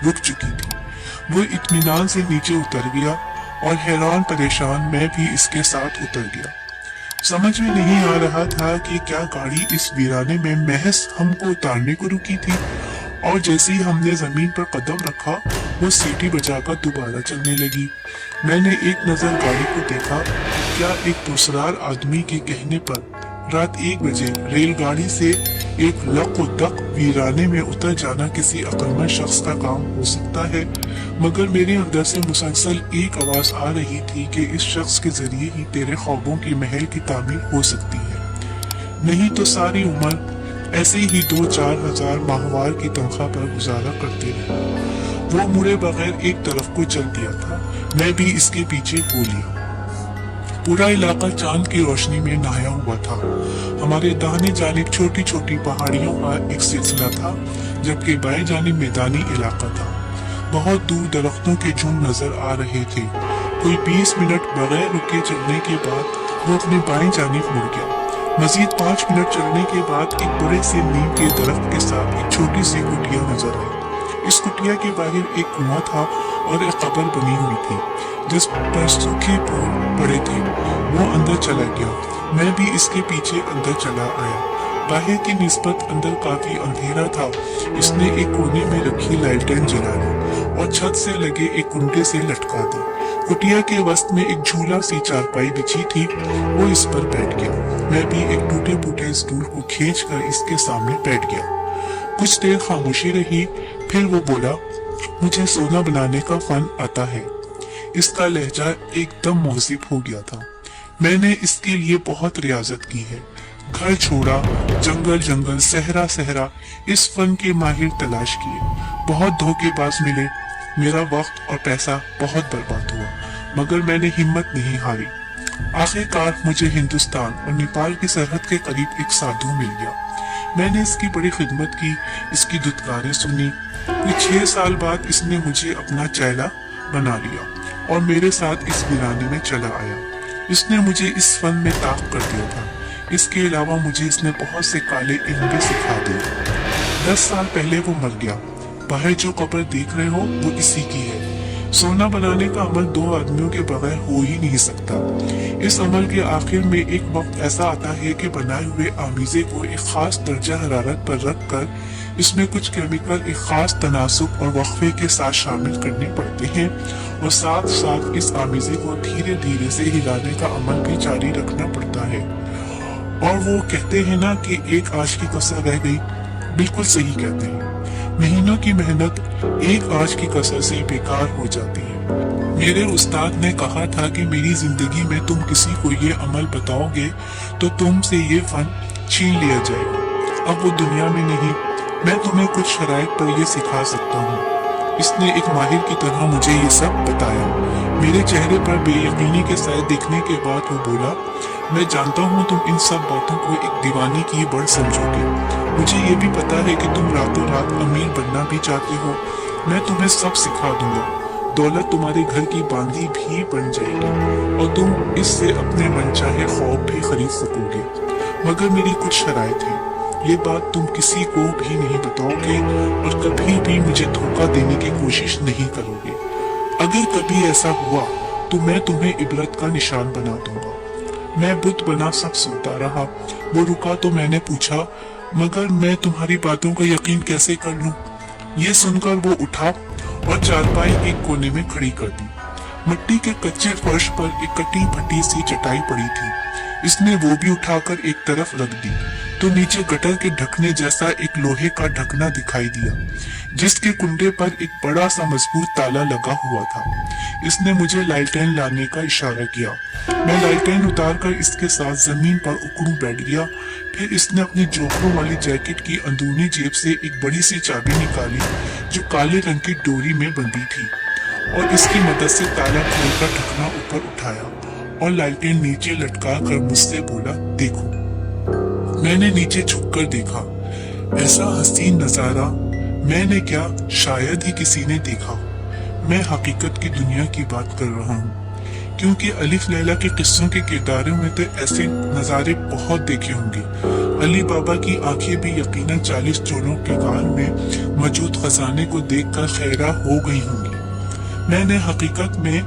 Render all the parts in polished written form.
रुक चुकी थी। वो इत्मीनान से नीचे उतर गया और हैरान परेशान मैं भी इसके साथ उतर गया। समझ में नहीं आ रहा था कि क्या गाड़ी इस वीराने में महज हमको उतारने को रुकी थी, और जैसे ही हमने जमीन पर कदम रखा वो सीटी बजाकर दोबारा चलने लगी। मैंने एक नजर गाड़ी को देखा। क्या एक पुरस्कार आदमी के कहने पर रात 1 बजे रेलगाड़ी से एक लक वीराने में उतर जाना किसी अक्लमंद शख्स का काम हो सकता है? मगर मेरे अंदर से मुसलसल एक आवाज आ रही थी कि इस शख्स के जरिए ही तेरे ख्वाबों के महल की तामीर हो सकती है, नहीं तो सारी उम्र ऐसे ही 2-4 हजार माहवार की तनख्वाह पर गुजारा करते रहे। वो मुड़े बगैर एक तरफ को चल दिया था, मैं भी इसके पीछे हो लिया। पूरा इलाका चांद की रोशनी में नहाया हुआ था। हमारे दाहिने जानिब छोटी छोटी पहाड़ियों का एक सिलसिला था, जबकि बाएं जानिब मैदानी इलाका था। बहुत दूर दरख्तों के झुंड नजर आ रहे थे। कोई 20 मिनट बगैर रुके चलने के बाद वो अपने बाएं जानिब मुड़ गया। मजीद 5 मिनट चलने के बाद एक बड़े से नीम के दरख्त के साथ एक छोटी सी कुटिया नजर आई। इस कुटिया के बाहर एक कुआं था और एक कब्र बनी हुई थी जिस पर सूखे फूल पड़े थे। वो अंदर चला गया, मैं भी इसके पीछे अंदर चला आया। बाहर की निस्बत अंदर काफी अंधेरा था। इसने एक कोने में रखी लालटेन जला ली और छत से लगे एक कुंडे से लटका दी। कुटिया के वस्त में एक झूला सी चारपाई बिछी थी, वो इस पर बैठ गया। मैं भी एक टूटे फूटे स्टूल को खींचकर इसके सामने बैठ गया। कुछ देर खामोशी रही, फिर वो बोला, मुझे सोना बनाने का फन आता है। इसका लहजा एकदम मुहज़िब हो गया था। मैंने इसके लिए बहुत रियाजत की है, घर छोड़ा, जंगल जंगल, सहरा सहरा, इस फन के माहिर तलाश किए। बहुत धोखेबाज मिले, मेरा वक्त और पैसा बहुत बर्बाद हुआ, मगर मैंने हिम्मत नहीं हारी। आखिरकार मुझे हिंदुस्तान और नेपाल की सरहद के करीब एक साधु मिल गया। मैंने इसकी बड़ी खिदमत की, इसकी दुत्कारें सुनी। कुछ 6 साल बाद इसने मुझे अपना चेला बना लिया और मेरे साथ इस वीराने में चला आया। इसने मुझे इस फन में ताक कर दिया था। इसके अलावा मुझे इसने बहुत से काले इल्म भी सिखा दिए। 10 साल पहले वो मर गया। बाहर जो कब्र देख रहे हो वो इसी की है। सोना बनाने का अमल 2 आदमियों के बगैर हो ही नहीं सकता। इस अमल के आखिर में एक वक्त ऐसा आता है कि बनाए हुए आमीज़े को एक खास दर्जा हरारत पर रख कर इसमें कुछ केमिकल एक खास तनासुब और वक्फे के साथ शामिल करने पड़ते हैं, और साथ साथ इस आमीज़े को धीरे धीरे से हिलाने का अमल भी जारी रखना पड़ता है। और वो कहते हैं ना कि एक आंच की कसर रह गई। बिल्कुल सही कहते हैं। महीनों की मेहनत एक आंच की कसर से बेकार हो जाती है। मेरे उस्ताद ने कहा था कि मेरी जिंदगी में तुम किसी को ये अमल बताओगे तो तुमसे ये फन छीन लिया जाएगा। अब वो दुनिया में नहीं, मैं तुम्हें कुछ शराइत पर ये सिखा सकता हूँ। इसने एक माहिर की तरह मुझे ये सब बताया। मेरे चेहरे पर बेयकीनी के साथ देखने के बाद वो बोला, मैं जानता हूँ तुम इन सब बातों को एक दीवानी की बढ़ समझोगे। मुझे ये भी पता है कि तुम रातों रात अमीर बनना भी चाहते हो। मैं तुम्हें सब सिखा दूंगा। दौलत तुम्हारे घर की बांधी भी बन जाएगी और तुम इससे अपने मनचाहे ख्वाब भी खरीद सकोगे। मगर मेरी कुछ शराइत है। ये बात तुम किसी को भी नहीं बताओगे और कभी भी मुझे धोखा देने की कोशिश नहीं करोगे। अगर कभी ऐसा हुआ तो मैं तुम्हें इबरत का निशान बना दूंगा। मैं बुत बना सब सुनता रहा। वो रुका तो मैंने पूछा, मगर मैं तुम्हारी बातों का यकीन कैसे कर लूं? ये सुनकर वो उठा और चारपाई एक कोने में खड़ी कर दी। मिट्टी के कच्चे फर्श पर एक कटी फटी सी चटाई पड़ी थी। इसने वो भी उठाकर एक तरफ रख दी तो नीचे गटर के ढकने जैसा एक लोहे का ढकना दिखाई दिया, जिसके कुंडे पर एक बड़ा सा मजबूत ताला लगा हुआ था। इसने मुझे लालटेन लाने का इशारा किया। मैं लालटेन उतारकर इसके साथ जमीन पर उकड़ू बैठ गया। फिर इसने अपनी जोखों वाली जैकेट की अंदरूनी जेब से एक बड़ी सी चाबी निकाली जो काले रंग की डोरी में बंधी थी, और इसकी मदद से ताला खोलकर ढकना ऊपर उठाया और लालटेन नीचे लटका कर मुझसे बोला, देखो। मैंने नीचे झुककर देखा। ऐसा हसीन नजारा मैंने क्या शायद ही किसी ने देखा। मैं हकीकत की दुनिया की बात कर रहा हूँ, क्योंकि अलिफ लैला के किस्सों के किरदारों में तो ऐसे नजारे बहुत देखे होंगे, अली बाबा की आंखें भी यकीनन 40 चोरों के गाल में मौजूद खजाने को देखकर खैरा हो गई होंगी। मैंने हकीकत में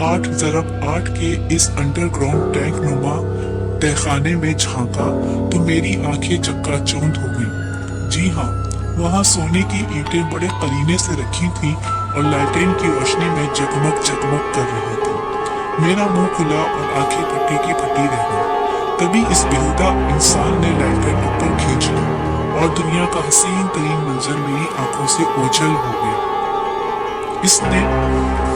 8x8 के इस अंडरग्राउंड टैंक नुमा तहखाने में झांका तो मेरी आंखें चक्काचौंध हो गईं। जी हाँ, वहाँ सोने की ईंटें बड़े करीने से रखी थीं और लालटेन की रोशनी में जगमग जगमग कर रही थी। मेरा मुंह खुला और आंखें फटी की फटी रह गईं। तभी इस बेहुदा इंसान ने लालटेन ऊपर खींच ली और दुनिया का हसीन तरीन मंजर मेरी आंखों से ओझल हो गया। इसने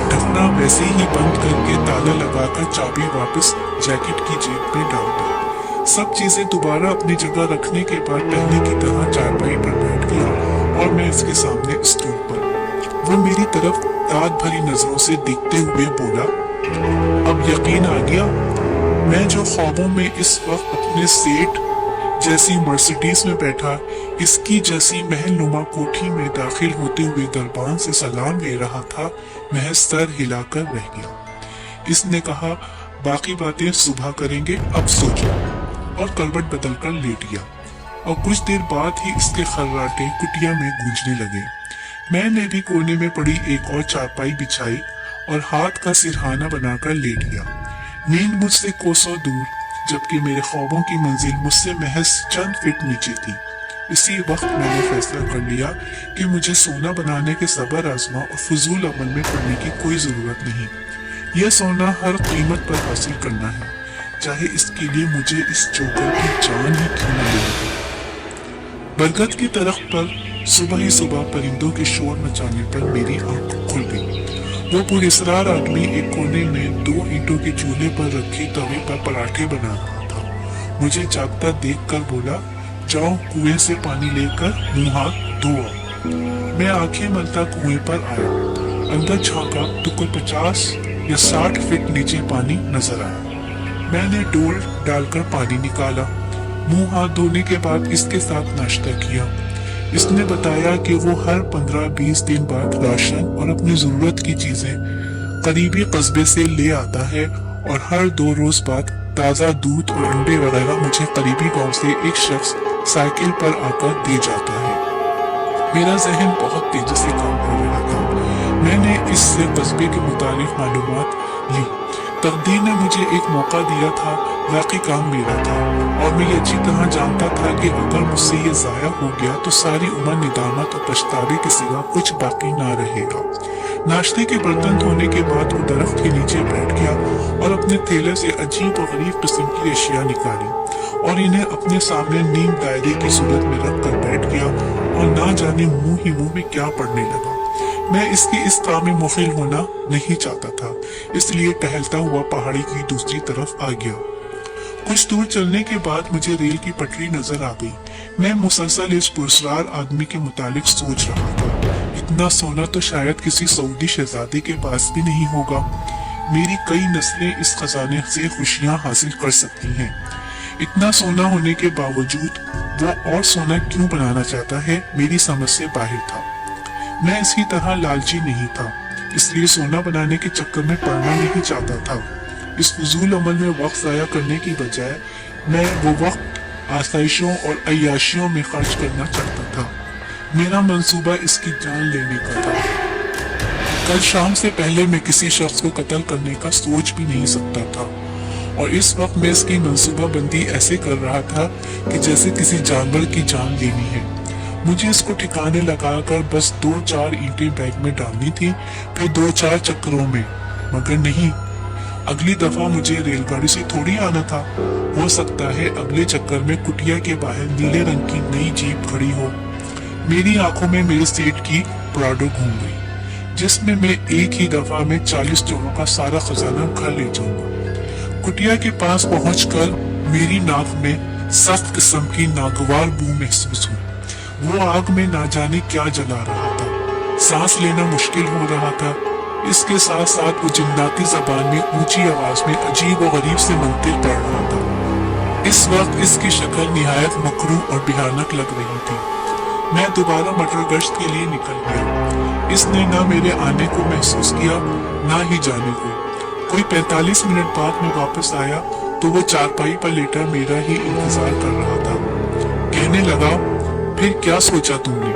ढकना वैसे ही बंद करके ताला लगाकर चाबी वापस जैकेट की जेब में डाल दी। सब चीजें दोबारा अपनी जगह रखने के बाद पहले की तरह चारपाई पर बैठ गया और मैं इसके सामने स्टूल पर। वो मेरी तरफ दाद भरी नजरों से देखते हुए बोला, अब यकीन आ गया? मैं जो ख्वाबों में इस वक्त अपने सेठ जैसी मर्सिडीज में बैठा इसकी जैसी महल नुमा कोठी में दाखिल होते हुए दरबान से सलाम ले रहा था, महज सर हिलाकर रह गया। इसने कहा, बाकी बातें सुबह करेंगे, अब सो जाओ, और करवट बदलकर लेट गया। और कुछ देर बाद ही इसके खर्राटे कुटिया में गूंजने लगे। मैंने भी कोने में पड़ी एक और चारपाई बिछाई और हाथ का सिरहाना बनाकर लेट गया। नींद मुझसे कोसों दूर, जबकि मेरे ख्वाबों की मंजिल मुझसे महज चंद फीट नीचे थी। इसी वक्त मैंने फैसला कर लिया कि मुझे सोना बनाने के सबर आजमा और फजूल अमल में पड़ने की कोई जरूरत नहीं। यह सोना हर कीमत पर हासिल करना है, चाहे इसके लिए मुझे इस जोकर की जान ही क्यों न मिले। बरगद की दरख्त पर सुबह ही सुबह परिंदों के शोर मचाने पर मेरी आंख खुल गई। वो पुरस्कार आदमी एक कोने में 2 ईंटों के चूल्हे पर रखे तवे पर पराठे बना रहा था। मुझे जागता देखकर बोला, जाओ कुएं से पानी लेकर मुंह हाथ धो आओ। मैं आंखें मलता कुएं पर आया। अंदर झांका तो कोई 50 या 60 फीट नीचे पानी नजर आया। मैंने डोल डालकर पानी निकाला। मुंह हाथ धोने के बाद इसके साथ नाश्ता किया। इसने बताया कि वो हर 15-20 दिन बाद राशन और अपनी जरूरत की चीजें करीबी कस्बे से ले आता है और हर 2 रोज बाद ताजा दूध और अंडे वगैरह मुझे करीबी गांव से एक शख्स साइकिल पर आकर दे जाता है। मेरा जहन बहुत तेजी से काम कर रहा था। मैंने इससे कस्बे के मुतालिक मालूमात ली। तकदीर ने मुझे एक मौका दिया था, वाकई काम मेरा था और मैं ये अच्छी तरह जानता था कि अगर मुझसे ये जाया हो गया तो सारी उम्र निदामत और पछतावे के सिवा कुछ बाकी ना रहेगा। नाश्ते के बर्तन धोने के बाद वो दरख्त के नीचे बैठ गया और अपने थैले से अजीब और गरीब किस्म की अशिया निकाली और इन्हें अपने सामने नीम दायरे की सूरत में रख कर बैठ गया और ना जाने मुंह ही मुंह में क्या पड़ने लगा। मैं इसके इस काम में मुखिल होना नहीं चाहता था, इसलिए टहलता हुआ पहाड़ी की दूसरी तरफ आ गया। कुछ दूर चलने के बाद मुझे रेल की पटरी नजर आ गई। मैं मुसलसल इस पुरस्कार आदमी के मुतालिक सोच रहा था। इतना सोना तो शायद किसी सऊदी शहजादे के पास भी नहीं होगा। मेरी कई नस्लें इस खजाने से खुशियां हासिल कर सकती हैं। इतना सोना होने के बावजूद वो और सोना क्यों बनाना चाहता है, मेरी समझ से बाहर था। मैं इसी तरह लालची नहीं था, इसलिए सोना बनाने के चक्कर में पड़ना नहीं चाहता था। इस फजूल अमल में वक्त जाया करने की बजाय मैं वो वक्त आसाइशों और अय्याशियों में खर्च करना चाहता था। मेरा मंसूबा इसकी जान लेने का था। कल शाम से पहले मैं किसी शख्स को कत्ल करने का सोच भी नहीं सकता था और इस वक्त मैं इसकी मंसूबा बंदी ऐसे कर रहा था कि जैसे किसी जानवर की जान लेनी है। मुझे इसको ठिकाने लगाकर बस 2-4 ईंटें बैग में डालनी थी, फिर 2-4 चक्करों में। मगर नहीं, अगली दफा मुझे रेलगाड़ी से थोड़ी आना था। हो सकता है अगले चक्कर में कुटिया के बाहर नीले रंग की नई जीप खड़ी हो। मेरी आंखों में मेरे सेठ की प्राडो घूम गई, जिसमें मैं एक ही दफा में 40 चोरों का सारा खजाना घर ले जाऊंगा। कुटिया के पास पहुंचकर मेरी नाक में सख्त किस्म की नागवार बू महसूस हुई। वो आग में ना जाने क्या जला रहा था। सांस लेना मुश्किल हो रहा था। इसके साथ साथ वो जिन्नाती जबान में ऊंची आवाज में अजीब और गरीब से मंतिक पढ़ रहा था। इस वक्त इसकी शक्ल निहायत मकरू और भयानक लग रही थी। मैं दोबारा मटर गश्त के लिए निकल गया। इसने ना मेरे आने को महसूस किया, ना ही जाने को। कोई 45 मिनट बाद मैं वापस आया तो वो चारपाई पर लेटा मेरा ही इंतजार कर रहा था। कहने लगा, फिर क्या सोचा तुमने?